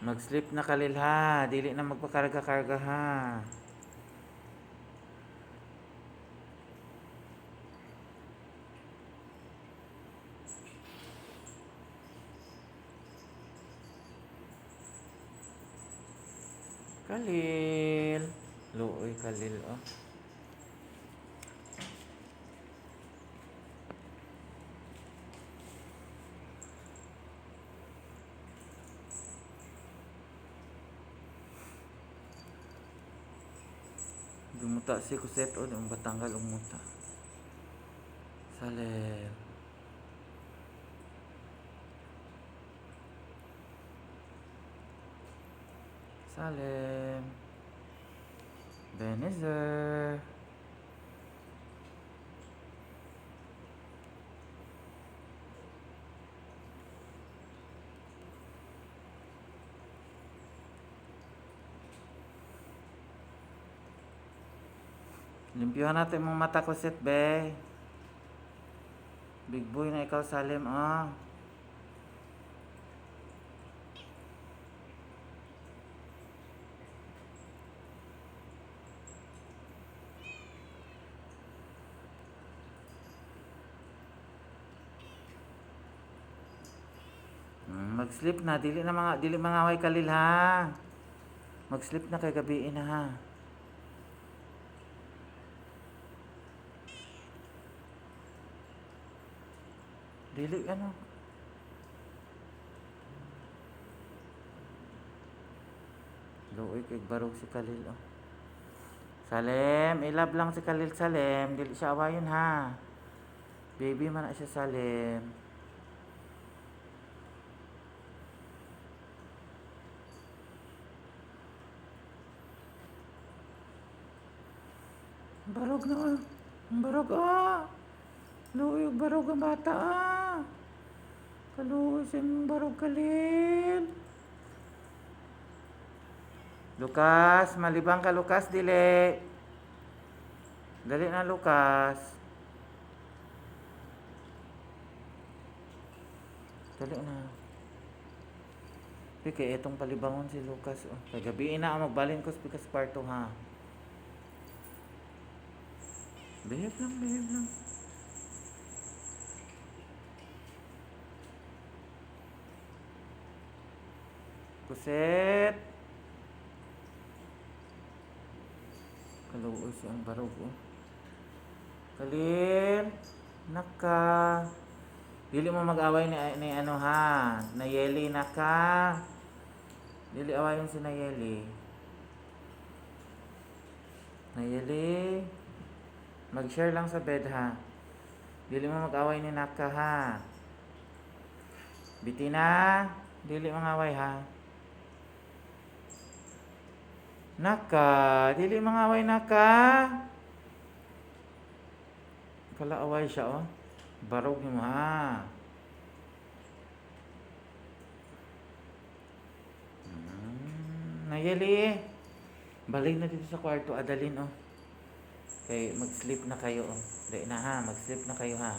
Mag-sleep na kalil ha. Dili na magpakarga-karga ha. Kalil. Luoy kalil oh. Gumuta si Kuset o di batanggal umuta. Salel. Salem. Benezer. Limpyuhan natin mong mata ko, Set, be. Big boy na ikaw, Salem, ah. Mag-sleep na, dili mga way kalil ha. Mag-sleep na kay gabiin na ha. Dili ano. Luoy kay barog si Kalil oh. Salem, ilab lang si Kalil Salem, dili siya awayon ha. Baby man na siya Salem. Barog na ah. Barog ah. Luoy barog ang bata ah. Kaluoy siyang barog Kalil. Lukas, malibang ka Lukas, dili. Dali na Lukas. Dali na. Kaya itong palibangon si Lucas. Oh. Kagabiin na magbalin ko sa kwarto ha. Behave lang, behave lang. Kuset. Kaluoy siyang barog oh. Kalil. Naka. Dili mo mag-away ni ano ha. Nayeli naka. Dili awayon si Nayeli. Nayeli. Mag-share lang sa bed ha. Dili mo mag-away ni Naka ha. Bitina. Dili mag-away ha. Naka. Dili mag-away Naka. Kala-away siya oh. Barog mo ha. Nayeli. Balik na dito sa kwarto. Adalin oh. Okay, mag-sleep na kayo oh. Dahil na ha. Mag-sleep na kayo ha.